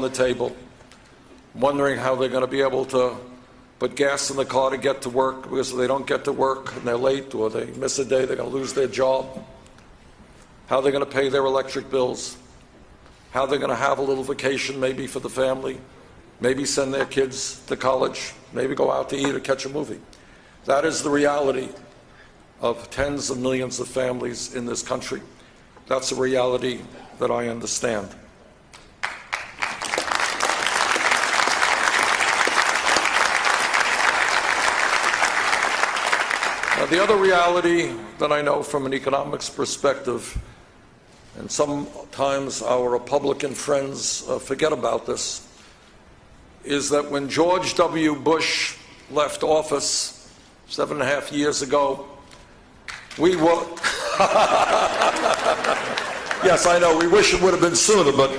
the table, wondering how they're going to be able to put gas in the car to get to work, because if they don't get to work and they're late or they miss a day, they're going to lose their job. How they're going to pay their electric bills. How they're going to have a little vacation maybe for the family. Maybe send their kids to college. Maybe go out to eat or catch a movie. That is the reality of tens of millions of families in this country. That's a reality that I understand. Now, the other reality that I know from an economics perspective, and sometimes our Republican friends forget about this, is that when George W. Bush left office 7.5 years ago, we were... Yes, I know, we wish it would have been sooner, but...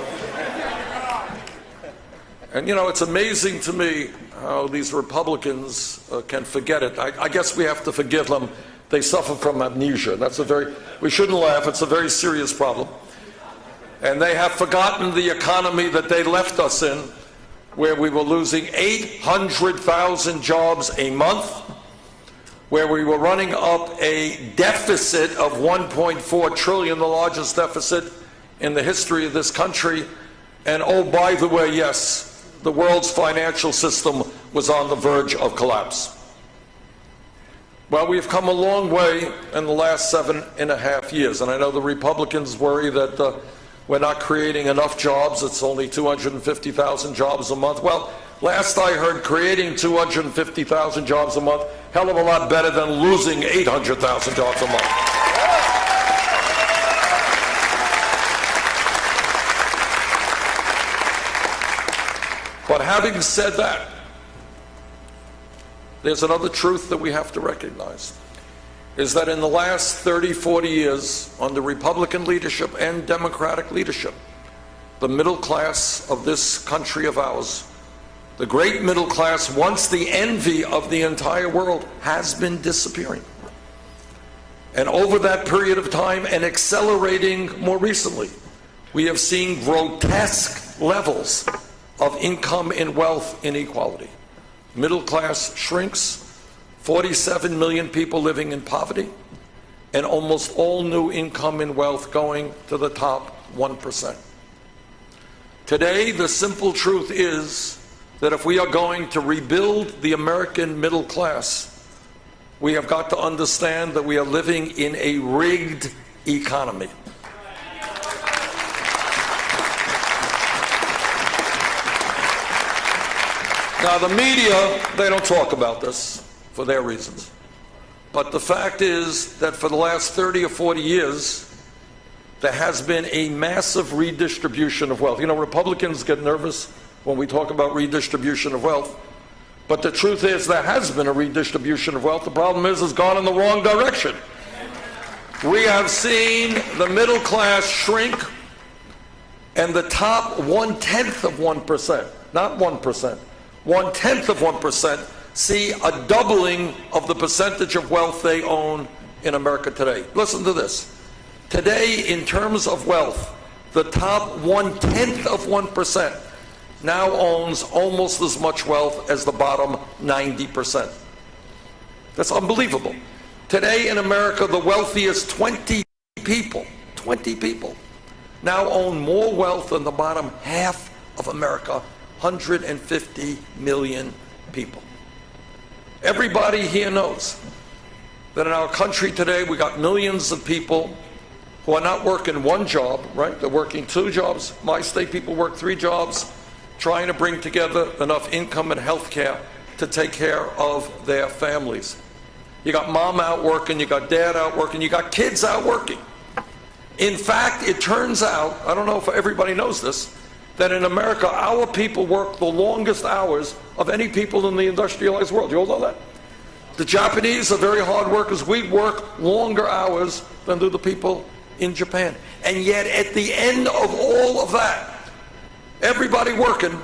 And you know, it's amazing to me how these Republicans can forget it. I guess we have to forgive them. They suffer from amnesia. We shouldn't laugh, it's a very serious problem. And they have forgotten the economy that they left us in, where we were losing 800,000 jobs a month, where we were running up a deficit of 1.4 trillion, the largest deficit in the history of this country. And oh, by the way, yes, the world's financial system was on the verge of collapse. Well, we've come a long way in the last 7.5 years, and I know the Republicans worry that we're not creating enough jobs. It's only 250,000 jobs a month. Well, last I heard, creating 250,000 jobs a month, hell of a lot better than losing 800,000 jobs a month. But having said that, there's another truth that we have to recognize, is that in the last 30, 40 years, under Republican leadership and Democratic leadership, the middle class of this country of ours, the great middle class, once the envy of the entire world, has been disappearing. And over that period of time, and accelerating more recently, we have seen grotesque levels of income and wealth inequality. Middle class shrinks, 47 million people living in poverty, and almost all new income and wealth going to the top 1%. Today, the simple truth is that if we are going to rebuild the American middle class, we have got to understand that we are living in a rigged economy. Now, the media, they don't talk about this for their reasons. But the fact is that for the last 30 or 40 years, there has been a massive redistribution of wealth. You know, Republicans get nervous when we talk about redistribution of wealth. But the truth is there has been a redistribution of wealth. The problem is it's gone in the wrong direction. We have seen the middle class shrink, and the top 1/10 of 1%, not 1%, 1/10 of 1%, see a doubling of the percentage of wealth they own in America today. Listen to this. Today, in terms of wealth, the top 1/10 of 1% now owns almost as much wealth as the bottom 90%. That's unbelievable. Today in America, the wealthiest 20 people now own more wealth than the bottom half of America, 150 million people. Everybody here knows that in our country today, we got millions of people who are not working one job, right? They're working 2 jobs. My state people work 3 jobs, trying to bring together enough income and health care to take care of their families. You got mom out working, you got dad out working, you got kids out working. In fact, it turns out, I don't know if everybody knows this, that in America, our people work the longest hours of any people in the industrialized world. You all know that? The Japanese are very hard workers. We work longer hours than do the people in Japan. And yet, at the end of all of that, everybody working,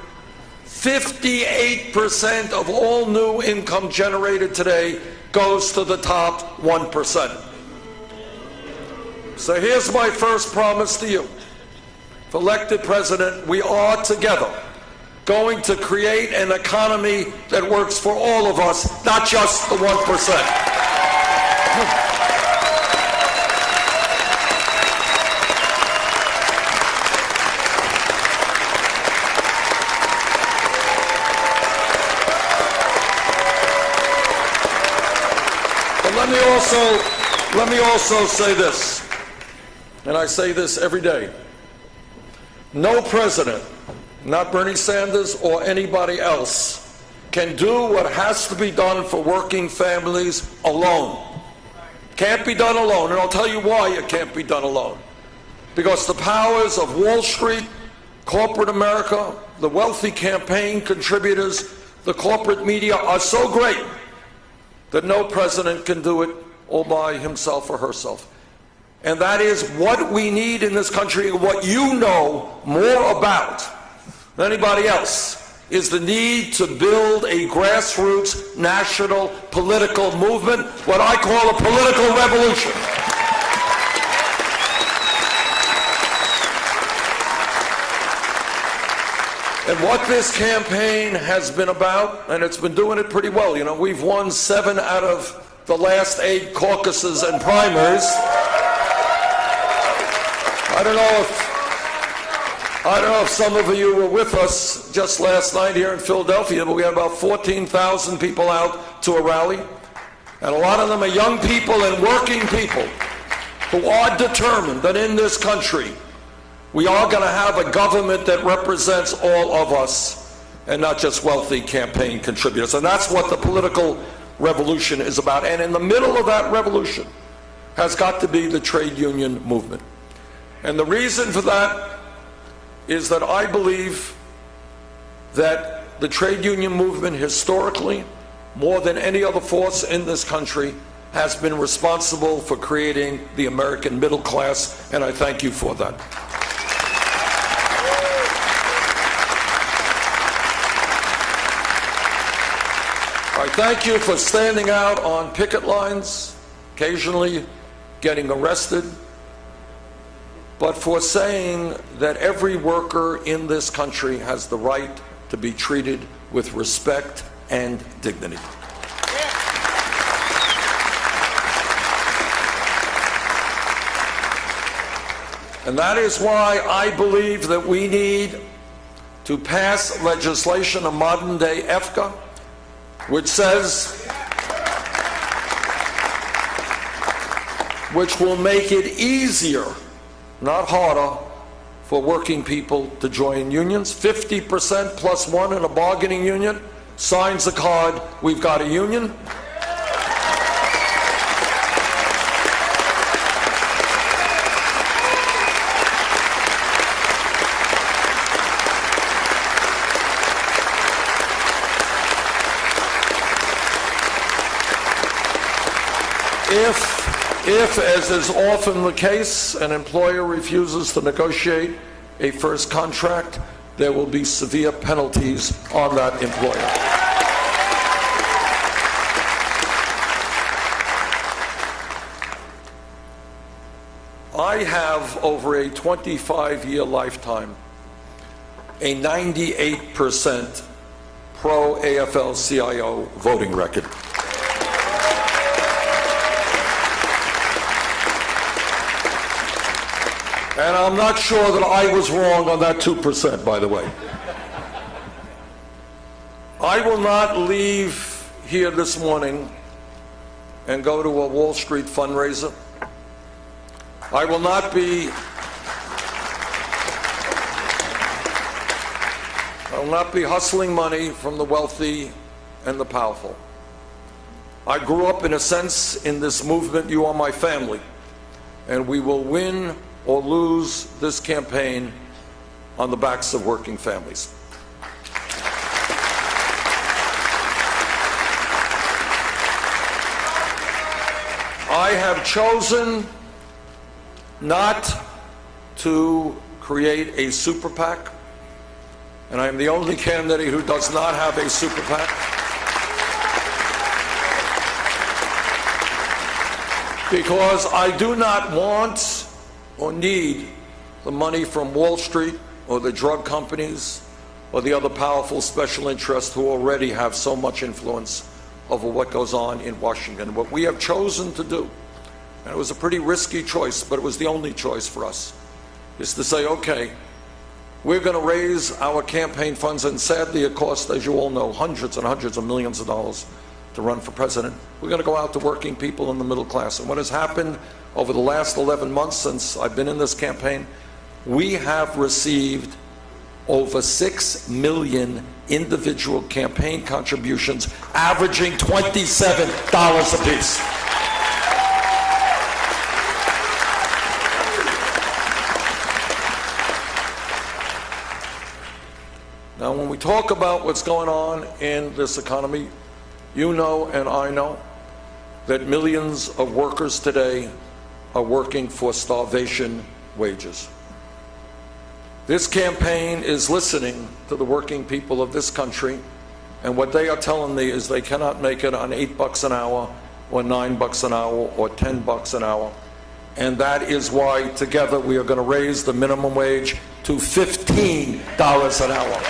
58% of all new income generated today goes to the top 1%. So here's my first promise to you. If elected president, we are together going to create an economy that works for all of us, not just the 1%. Let me also say this, and I say this every day. No president, not Bernie Sanders or anybody else, can do what has to be done for working families alone. Can't be done alone, and I'll tell you why it can't be done alone. Because the powers of Wall Street, corporate America, the wealthy campaign contributors, the corporate media are so great that no president can do it all by himself or herself. And that is what we need in this country, what you know more about than anybody else, is the need to build a grassroots national political movement, what I call a political revolution. And what this campaign has been about, and it's been doing it pretty well. You know, we've won 7 out of the last 8 caucuses and primaries. I don't know if some of you were with us just last night here in Philadelphia, but we had about 14,000 people out to a rally. And a lot of them are young people and working people who are determined that in this country we are going to have a government that represents all of us and not just wealthy campaign contributors. And that's what the political revolution is about. And in the middle of that revolution has got to be the trade union movement. And the reason for that is that I believe that the trade union movement historically, more than any other force in this country, has been responsible for creating the American middle class, and I thank you for that. I thank you for standing out on picket lines, occasionally getting arrested, but for saying that every worker in this country has the right to be treated with respect and dignity. And that is why I believe that we need to pass legislation, a modern-day EFCA, which will make it easier, not harder, for working people to join unions. 50% plus one in a bargaining union signs the card, we've got a union. If, as is often the case, an employer refuses to negotiate a first contract, there will be severe penalties on that employer. I have, over a 25-year lifetime, a 98% pro-AFL CIO voting record. And I'm not sure that I was wrong on that 2%, by the way. I will not leave here this morning and go to a Wall Street fundraiser. I will not be hustling money from the wealthy and the powerful. I grew up, in a sense, in this movement. You are my family, and we will win or lose this campaign on the backs of working families. I have chosen not to create a super PAC, and I am the only candidate who does not have a super PAC. Because I do not want or need the money from Wall Street or the drug companies or the other powerful special interests who already have so much influence over what goes on in Washington. What we have chosen to do, and it was a pretty risky choice, but it was the only choice for us, is to say, okay, we're going to raise our campaign funds, and sadly it costs, as you all know, hundreds and hundreds of millions of dollars to run for president. We're going to go out to working people in the middle class. And what has happened over the last 11 months since I've been in this campaign, we have received over 6 million individual campaign contributions, averaging $27 apiece. Now, when we talk about what's going on in this economy, you know and I know that millions of workers today are working for starvation wages. This campaign is listening to the working people of this country, and what they are telling me is they cannot make it on $8 an hour or $9 an hour or $10 an hour. And that is why together we are going to raise the minimum wage to $15 an hour.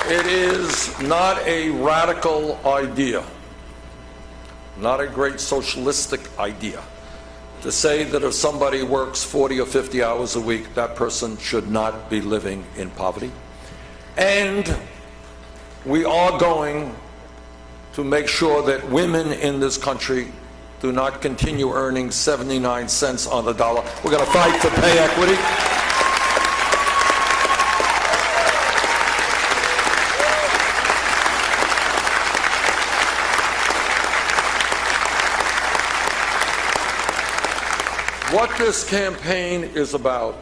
It is not a radical idea, not a great socialistic idea, to say that if somebody works 40 or 50 hours a week, that person should not be living in poverty. And we are going to make sure that women in this country do not continue earning 79 cents on the dollar. We're going to fight for pay equity. What this campaign is about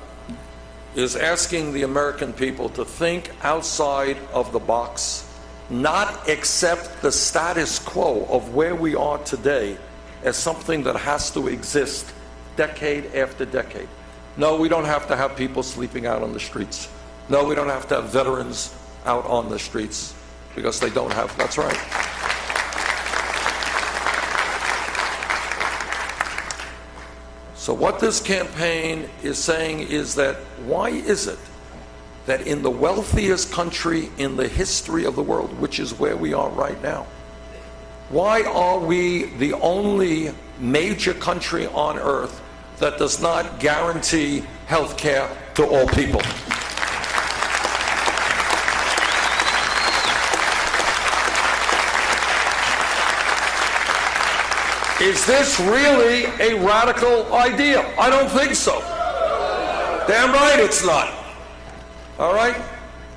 is asking the American people to think outside of the box, not accept the status quo of where we are today as something that has to exist decade after decade. No, we don't have to have people sleeping out on the streets. No, we don't have to have veterans out on the streets because they don't have, that's right. So what this campaign is saying is that why is it that in the wealthiest country in the history of the world, which is where we are right now, why are we the only major country on earth that does not guarantee health care to all people? Is this really a radical idea? I don't think so. Damn right it's not. All right?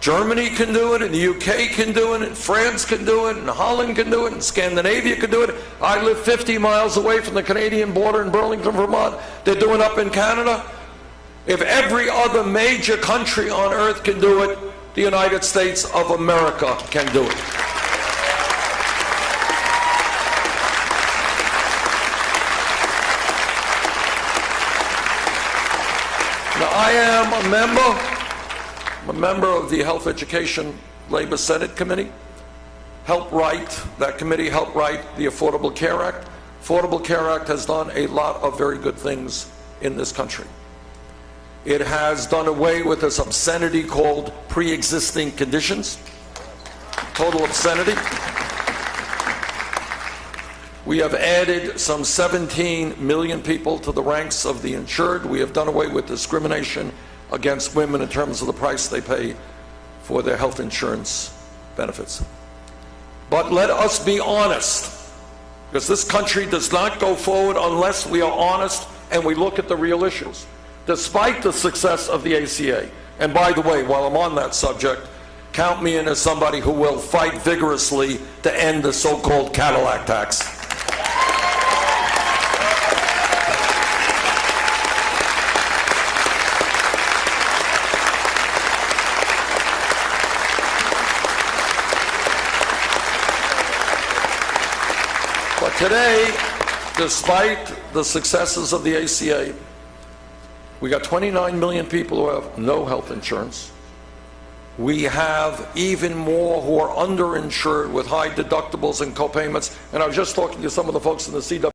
Germany can do it, and the UK can do it, and France can do it, and Holland can do it, and Scandinavia can do it. I live 50 miles away from the Canadian border in Burlington, Vermont. They're doing it up in Canada. If every other major country on earth can do it, the United States of America can do it. I am a member of the Health Education Labor Senate Committee. That committee helped write the Affordable Care Act. Affordable Care Act has done a lot of very good things in this country. It has done away with this obscenity called pre-existing conditions. Total obscenity. We have added some 17 million people to the ranks of the insured. We have done away with discrimination against women in terms of the price they pay for their health insurance benefits. But let us be honest, because this country does not go forward unless we are honest and we look at the real issues. Despite the success of the ACA, and by the way, while I'm on that subject, count me in as somebody who will fight vigorously to end the so-called Cadillac tax. But today, despite the successes of the ACA, we got 29 million people who have no health insurance. We have even more who are underinsured with high deductibles and copayments. And I was just talking to some of the folks in the CW.